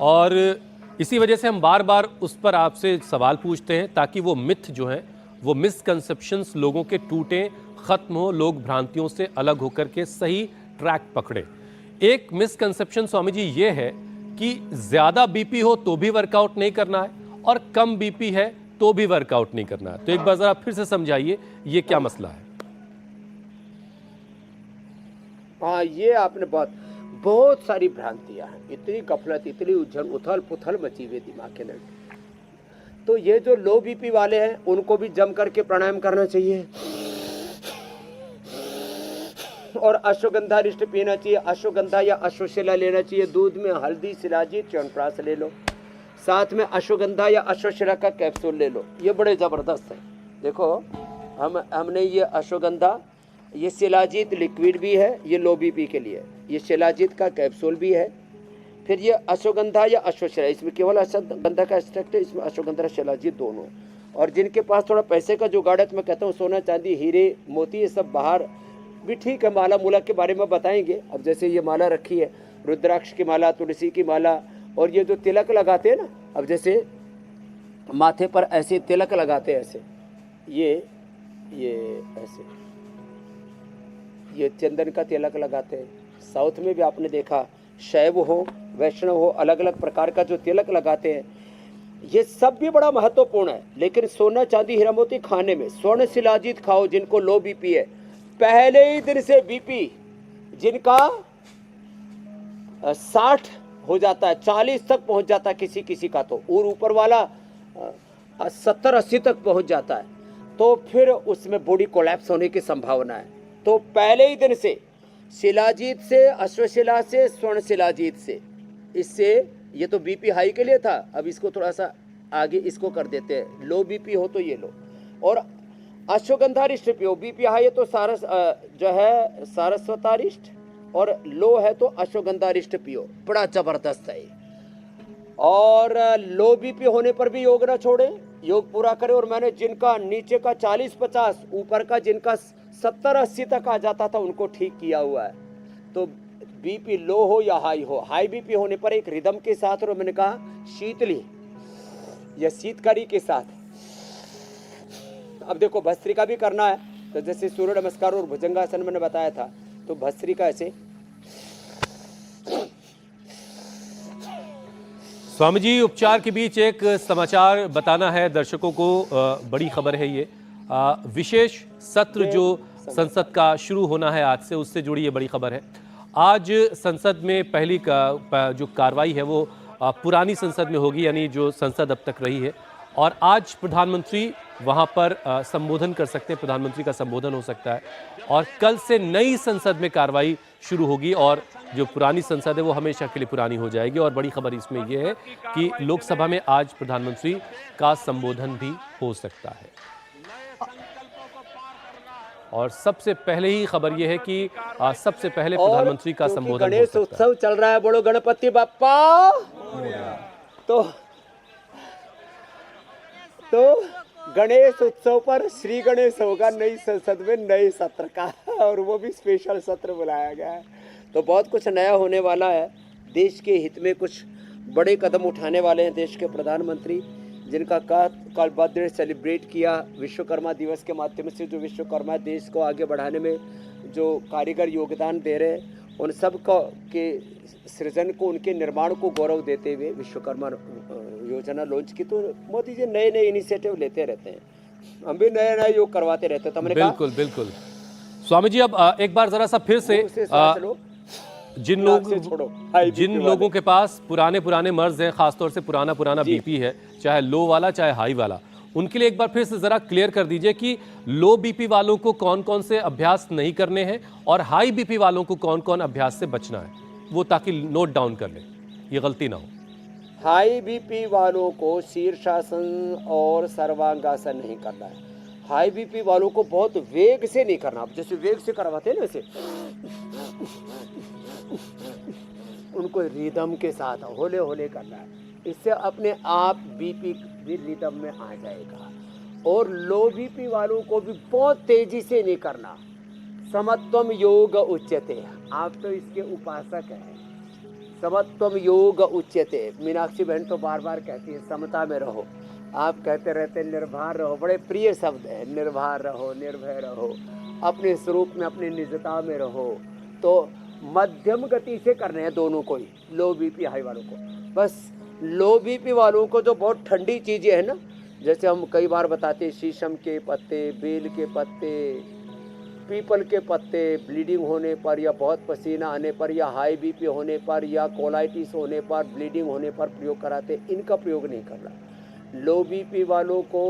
और इसी वजह से हम बार बार उस पर आपसे सवाल पूछते हैं ताकि वो मिथ जो है, वो मिसकंसेप्शंस लोगों के टूटें, खत्म हो, लोग भ्रांतियों से अलग होकर के सही ट्रैक पकड़े। एक मिसकंसेप्शन स्वामी जी ये है कि ज्यादा बीपी हो तो भी वर्कआउट नहीं करना है और कम बीपी है तो भी वर्कआउट नहीं करना है। तो एक बार जरा फिर से समझाइए ये क्या मसला है। हाँ, ये आपने बहुत सारी भ्रांतियां हैं, इतनी गफलत, इतनी उलझन, उथल पुथल मची हुई दिमाग के अंदर। तो ये जो लो बीपी वाले हैं उनको भी जम करके प्राणायाम करना चाहिए और अश्वगंधा रिष्ट पीना चाहिए, अश्वगंधा या अश्वशिला लेना चाहिए, दूध में हल्दी, शिलाजीत, च्यवनप्राश ले लो, साथ में अश्वगंधा या अश्वशिला का कैप्सूल ले लो। ये बड़े ज़बरदस्त है। देखो हमने ये अश्वगंधा, ये शिलाजीत लिक्विड भी है, ये लो बीपी के लिए, ये शिलाजीत का कैप्सूल भी है, फिर ये अश्वगंधा या अश्वशिला, इसमें केवल अश्वगंधा का एक्सट्रैक्ट है, इसमें अश्वगंधा शिलाजीत दोनों। और जिनके पास थोड़ा पैसे का जुगाड़ है, तो मैं कहता हूँ सोना चांदी हीरे मोती ये सब बाहर भी ठीक है, माला मूला के बारे में बताएंगे। अब जैसे ये माला रखी है, रुद्राक्ष की माला, तुलसी की माला, और ये जो तिलक लगाते हैं ना, अब जैसे माथे पर ऐसे तिलक लगाते हैं, ऐसे ये ऐसे ये चंदन का तिलक लगाते हैं। साउथ में भी आपने देखा, शैव हो वैष्णव हो, अलग अलग प्रकार का जो तिलक लगाते हैं, ये सब भी बड़ा महत्वपूर्ण है। लेकिन सोना चांदी हीरा मोती खाने में स्वर्ण शिलाजीत खाओ जिनको लो बीपी है, पहले ही दिन से बीपी जिनका 60 हो जाता है, 40 तक पहुंच जाता है किसी किसी का, तो और ऊपर वाला 70-80 तक पहुंच जाता है, तो फिर उसमें बॉडी कोलैप्स होने की संभावना है। तो पहले ही दिन से शिलाजीत से, अश्वशिला से, स्वर्ण शिलाजीत से, इससे ये तो बीपी हाई के लिए था, अब इसको थोड़ा सा आगे इसको कर देते हैं, लो बीपी हो तो ये लो। और अश्वगंधारिष्ट पियो, बीपी हाई है तो जो है सारस्वतारिष्ट, और लो है तो अश्वगंधारिष्ट पियो, बड़ा जबरदस्त है। और लो बीपी होने पर भी योग ना छोड़े, योग पूरा करें। और मैंने जिनका नीचे का 40-50, ऊपर का जिनका 70-80 तक आ जाता था उनको ठीक किया हुआ है। तो बीपी लो हो या हाई हो, हाई बीपी होने पर एक रिदम के साथ, और मैंने कहा शीतली या शीतकारी के साथ। अब देखो भस्त्रिका भी करना है, तो जैसे सूर्य नमस्कार और भुजंगासन मैंने बताया था, तो भस्त्रिका ऐसे स्वामी जी, उपचार के बीच एक समाचार बताना है दर्शकों को। बड़ी खबर है ये। विशेष सत्र जो संसद का शुरू होना है आज से, उससे जुड़ी ये बड़ी खबर है। आज संसद में पहली जो कार्रवाई है वो पुरानी संसद में होगी, यानी जो संसद अब तक रही है। और आज प्रधानमंत्री वहां पर संबोधन कर सकते हैं, प्रधानमंत्री का संबोधन हो सकता है। और कल से नई संसद में कार्रवाई शुरू होगी और जो पुरानी संसद है वो हमेशा के लिए पुरानी हो जाएगी। और बड़ी खबर इसमें यह है कि लोकसभा में आज प्रधानमंत्री का संबोधन भी हो सकता है। और सबसे पहले ही खबर यह है कि सबसे पहले प्रधानमंत्री का संबोधन हो गणेश सकता है। उत्सव चल रहा है, बोलो गणपति बाप्पा। तो गणेश उत्सव पर श्री गणेश होगा नई संसद में, नए सत्र का, और वो भी स्पेशल सत्र बुलाया गया है। तो बहुत कुछ नया होने वाला है। देश के हित में कुछ बड़े कदम उठाने वाले हैं देश के प्रधानमंत्री, जिनका कल बर्थडे सेलिब्रेट किया विश्वकर्मा दिवस के माध्यम से। जो विश्वकर्मा देश को आगे बढ़ाने में जो कारीगर योगदान दे रहे हैं, उन सब को के सृजन को, उनके निर्माण को गौरव देते हुए विश्वकर्मा योजना लॉन्च की। तो मोदी जी नए नए इनिशिएटिव लेते रहते हैं, हम भी नए नए योग करवाते रहते हैं। तो हमने बिल्कुल बिल्कुल स्वामी जी, अब एक बार जरा सा फिर से जिन लोगों के पास पुराने मर्ज हैं, खासतौर से पुराना बीपी है, चाहे लो वाला चाहे हाई वाला, उनके लिए एक बार फिर से जरा क्लियर कर दीजिए कि लो बीपी वालों को कौन कौन से अभ्यास नहीं करने हैं और हाई बीपी वालों को कौन कौन अभ्यास से बचना है, वो ताकि नोट डाउन कर लें, ये गलती ना हो। हाई बीपी वालों को शीर्षासन और सर्वांगासन नहीं करना है। हाई बीपी वालों को बहुत वेग से नहीं करना। आप जैसे वेग से करवाते हैं ना, ऐसे उनको रिदम के साथ होले होले करना है। इससे अपने आप बीपी भी रिदम में आ जाएगा। और लो बीपी वालों को भी बहुत तेजी से नहीं करना। समत्वम योग उच्यते, आप तो इसके उपासक हैं। समत्वम योग उच्यते, मीनाक्षी बहन तो बार बार कहती है समता में रहो, आप कहते रहते निर्भर रहो, बड़े प्रिय शब्द है। निर्भर रहो, निर्भय रहो, अपने स्वरूप में, अपनी निजता में रहो। तो मध्यम गति से करने हैं दोनों को ही, लो बीपी हाई वालों को। बस लो बीपी वालों को जो बहुत ठंडी चीज़ें हैं ना, जैसे हम कई बार बताते हैं, शीशम के पत्ते, बेल के पत्ते, पीपल के पत्ते, ब्लीडिंग होने पर या बहुत पसीना आने पर या हाई बीपी होने पर या कोलाइटिस होने पर, ब्लीडिंग होने पर प्रयोग कराते। इनका प्रयोग नहीं करना। लो बीपी वालों को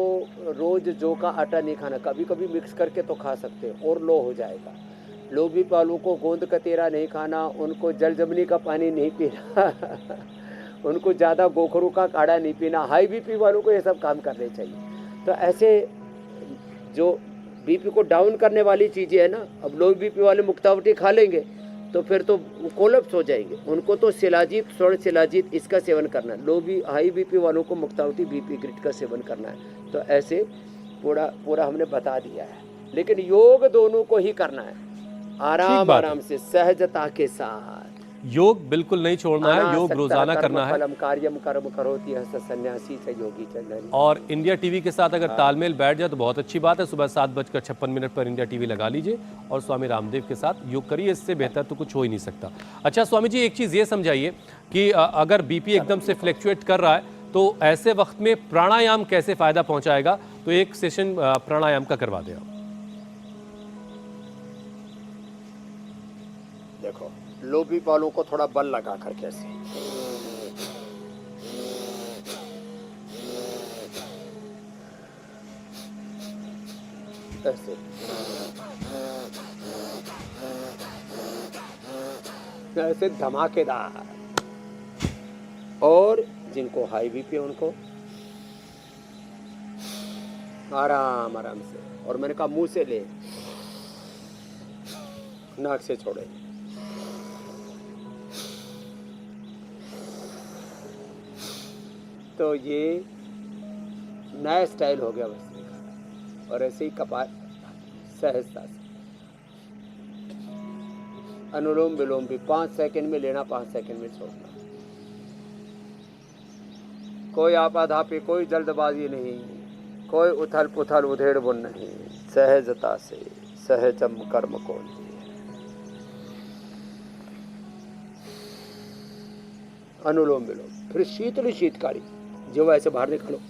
रोज़ जौ का आटा नहीं खाना, कभी कभी मिक्स करके तो खा सकते हैं और लो हो जाएगा। लो बीपी वालों को गोंद कतेरा नहीं खाना, उनको जल जमनी का पानी नहीं पीना उनको ज़्यादा गोखरू का काढ़ा नहीं पीना। हाई बीपी वालों को ये सब काम करने चाहिए। तो ऐसे जो बीपी को डाउन करने वाली चीज़ें है ना, अब लो बीपी वाले मुक्तावटी खा लेंगे तो फिर तो कोलैप्स हो जाएंगे। उनको तो शिलाजीत, स्वर्ण शिलाजीत, इसका सेवन करना है। हाई बीपी वालों को मुक्तावटी बीपी ग्रिड का सेवन करना है। तो ऐसे पूरा हमने बता दिया है। लेकिन योग दोनों को ही करना है, आराम से, सहजता के साथ। योग बिल्कुल नहीं छोड़ना है, योग रोजाना करना है। फलम कार्यम कर्म करोति यः सन्यासी च योगी चंदन। और इंडिया टीवी के साथ अगर तालमेल बैठ जाए तो बहुत अच्छी बात है। सुबह 7:56 पर इंडिया टीवी लगा लीजिए और स्वामी रामदेव के साथ योग करिए, इससे बेहतर तो कुछ हो ही नहीं सकता। अच्छा स्वामी जी, एक चीज़ ये समझाइए कि अगर बीपी एकदम से फ्लैक्चुएट कर रहा है तो ऐसे वक्त में प्राणायाम कैसे फ़ायदा पहुँचाएगा? तो एक सेशन प्राणायाम का करवा दें आप। देखो, लो बीपी वालों को थोड़ा बल लगा कर कैसे, ऐसे ऐसे धमाकेदार। और जिनको हाई बीपी है उनको आराम से, और मैंने कहा मुंह से ले, नाक से छोड़े। तो ये नया स्टाइल हो गया बस। और ऐसे ही कपाल सहजता से, अनुलोम विलोम भी 5 सेकंड में लेना, 5 सेकंड में छोड़ना। कोई आपाधापी, कोई जल्दबाजी नहीं, कोई उथल पुथल उधेड़ बुन नहीं। सहजता से, सहजम कर्म को अनुलोम विलोम। फिर शीतल शीतकारी जो ऐसे बाहर निकालो।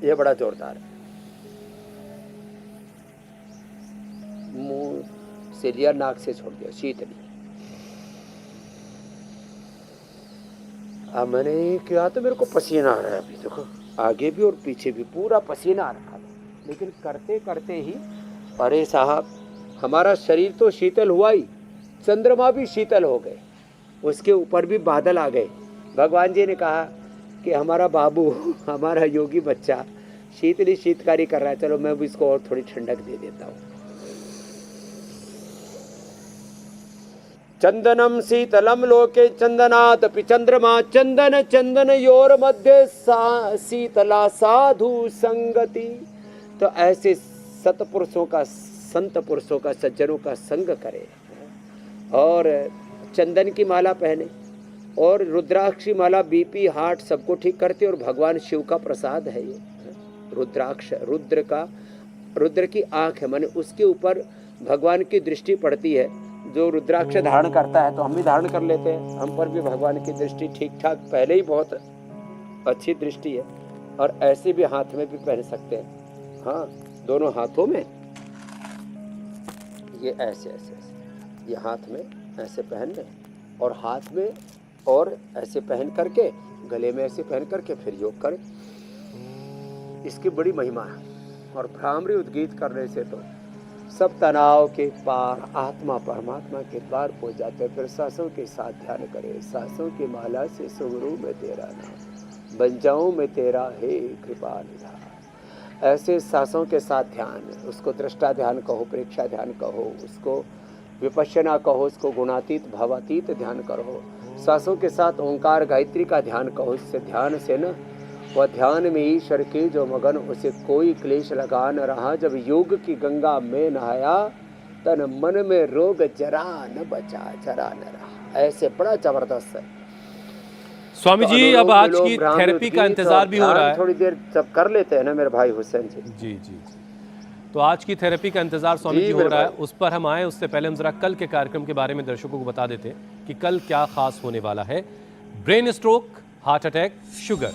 ये बड़ा जोरदार है। मुंह से लिया, नाक से छोड़ दिया, शीतली। अब मैंने किया तो मेरे को पसीना आ रहा है, अभी देखो आगे भी और पीछे भी पूरा पसीना आ रखा था, लेकिन करते करते ही अरे साहब हमारा शरीर तो शीतल हुआ ही, चंद्रमा भी शीतल हो गए, उसके ऊपर भी बादल आ गए। भगवान जी ने कहा कि हमारा बाबू, हमारा योगी बच्चा शीतली शीतकारी कर रहा है, चलो मैं भी इसको और थोड़ी ठंडक दे देता हूँ। चंदनम शीतलम लोके चंदनात् अपि चंद्रमा चंदन चंदन योर मध्य शीतला साधु संगति। तो ऐसे सतपुरुषों का, संत पुरुषों का, सज्जनों का संग करे और चंदन की माला पहने और रुद्राक्ष की माला बीपी हार्ट सबको ठीक करती है। और भगवान शिव का प्रसाद है ये रुद्राक्ष, रुद्र की आंख है, माने उसके ऊपर भगवान की दृष्टि पड़ती है। जो रुद्राक्ष धारण करता है तो हम भी धारण कर लेते हैं, हम पर भी भगवान की दृष्टि ठीक ठाक पहले ही बहुत अच्छी दृष्टि है। और ऐसे भी हाथ में भी पहन सकते हैं, हाँ दोनों हाथों में, ये ऐसे ऐसे ऐसे, ये हाथ में ऐसे पहन लें और हाथ में और ऐसे पहन करके, गले में ऐसे पहन करके फिर योग करें। इसकी बड़ी महिमा है। और भ्रामरी उद्गीत करने से तो सब तनाव के पार आत्मा परमात्मा के द्वार पहुंच जाते हैं। फिर सांसों के साथ ध्यान करें, सांसों की माला से सुमरू में तेरा नाम, बन जाऊं मैं तेरा हे कृपा निधान। ऐसे सांसों के साथ ध्यान, उसको दृष्टा ध्यान कहो, प्रेक्षा ध्यान कहो, उसको विपश्यना कहो, उसको गुणातीत भावातीत ध्यान करो। सांसों के साथ ओंकार गायत्री का ध्यान कहो। इससे ध्यान से न वह ध्यान में ईश्वर के जो मगन, उसे कोई क्लेश लगा न रहा। जब योग की गंगा में नहाया, तन मन में रोग जरा न बचा, जरा न रहा। ऐसे बड़ा जबरदस्त है स्वामी तो जी। अब अनुलोम आज विलोम, की भ्रामरी थेरेपी का उद्गीत इंतजार और भी हो रहा ध्यान है। थोड़ी देर जब कर लेते हैं ना मेरे भाई हुसैन जी। जी जी। तो आज की थेरेपी का इंतजार स्वामी जी जी हो मेरे रहा है, भाई। उस पर हम आए उससे पहले हम जरा कल के कार्यक्रम के बारे में दर्शकों को बता देते हैं कि कल क्या खास होने वाला है। Brain stroke, heart attack, sugar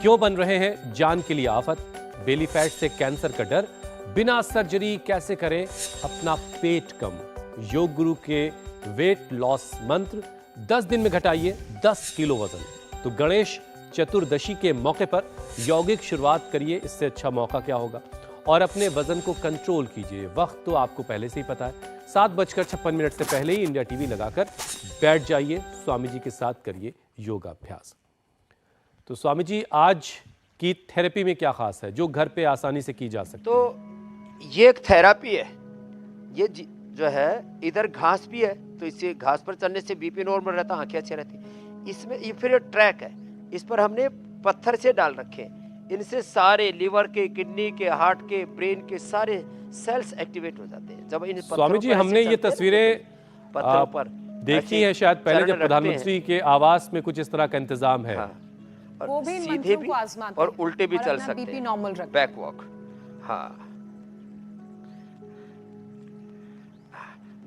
क्यों बन रहे हैं जान के लिए आफत, बेली फैट से कैंसर का डर, बिना सर्जरी कैसे करें अपना पेट कम, योग गुरु के वेट लॉस मंत्र, 10 दिन में घटाइए 10 किलो वजन। तो गणेश चतुर्दशी के मौके पर यौगिक शुरुआत करिए, इससे अच्छा मौका क्या होगा। और अपने वजन को कंट्रोल कीजिए। वक्त तो आपको पहले से ही पता है, 7:56 से पहले ही इंडिया टीवी लगाकर बैठ जाइए, स्वामी जी के साथ करिए योगाभ्यास। तो स्वामी जी आज की थेरेपी में क्या खास है जो घर पे आसानी से की जा सकती है? तो ये एक थेरापी है। ये जो है इधर घास भी है, तो इससे घास पर चलने से बीपी नॉर्मल रहता, आंखें अच्छी रहती। इसमें ये फिर ट्रैक है, इस पर हमने पत्थर से डाल रखे हैं। इनसे सारे लीवर के, किडनी के, हार्ट के, ब्रेन के सारे सेल्स एक्टिवेट हो जाते हैं जब इन स्वामी जी हमने ये तस्वीरें पत्थरों पर देखी है शायद पहले जब प्रधानमंत्री के आवास में कुछ इस तरह का इंतजाम है। हाँ। और वो भी इन सीधे मंत्रों भी को आजमाते और हैं उल्टे भी और चल अपना सकते बीपी हैं, नॉर्मल रखते हैं। Back walk. हाँ,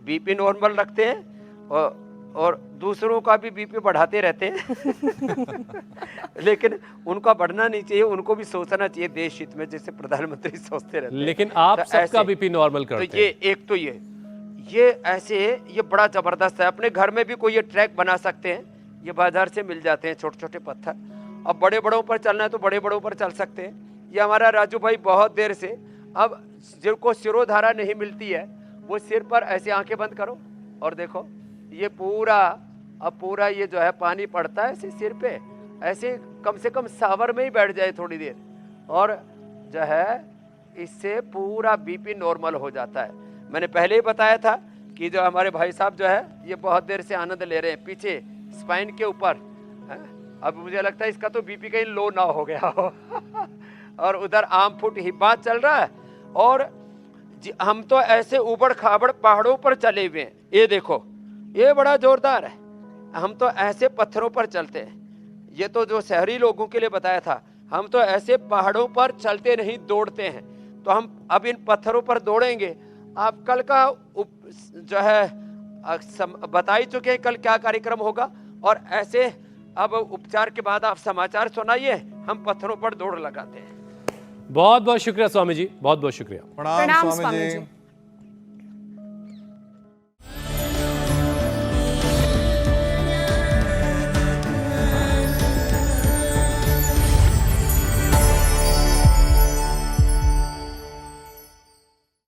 बीपी नॉर्मल रखते हैं और दूसरों का भी बीपी बढ़ाते रहते हैं लेकिन उनका बढ़ना नहीं चाहिए, उनको भी सोचना चाहिए देश हित में, जैसे प्रधानमंत्री सोचते रहते हैं। लेकिन आप तो सबका ऐसे- बीपी नॉर्मल करते तो ये एक तो ये ऐसे ये बड़ा जबरदस्त है। अपने घर में भी कोई ये ट्रैक बना सकते हैं, ये बाजार से मिल जाते हैं छोटे छोटे पत्थर। अब बड़े बड़ों पर चलना है तो बड़े बड़ों पर चल सकते हैं। ये हमारा राजू भाई बहुत देर से, अब जिनको सिरोधारा नहीं मिलती है वो सिर पर ऐसे आंखें बंद करो और देखो ये पूरा, अब पूरा ये जो है पानी पड़ता है ऐसे सिर पे, ऐसे कम से कम सावर में ही बैठ जाए थोड़ी देर, और जो है इससे पूरा बीपी नॉर्मल हो जाता है। मैंने पहले ही बताया था कि जो हमारे भाई साहब जो है ये बहुत देर से आनंद ले रहे हैं पीछे स्पाइन के ऊपर। अब मुझे लगता है इसका तो बीपी कहीं लो ना हो गया हो और उधर आम फुट हिब्बात चल रहा है। और हम तो ऐसे उबड़ खाबड़ पहाड़ों पर चले हुए हैं, ये देखो ये बड़ा जोरदार है। हम तो ऐसे पत्थरों पर चलते हैं, ये तो जो शहरी लोगों के लिए बताया था। हम तो ऐसे पहाड़ों पर चलते नहीं दौड़ते हैं, तो हम अब इन पत्थरों पर दौड़ेंगे आप कल का जो है बता ही चुके हैं कल क्या कार्यक्रम होगा। और ऐसे अब उपचार के बाद आप समाचार सुनाइए, हम पत्थरों पर दौड़ लगाते हैं। बहुत बहुत शुक्रिया स्वामी जी, बहुत बहुत शुक्रिया। प्रणाम स्वामी जी।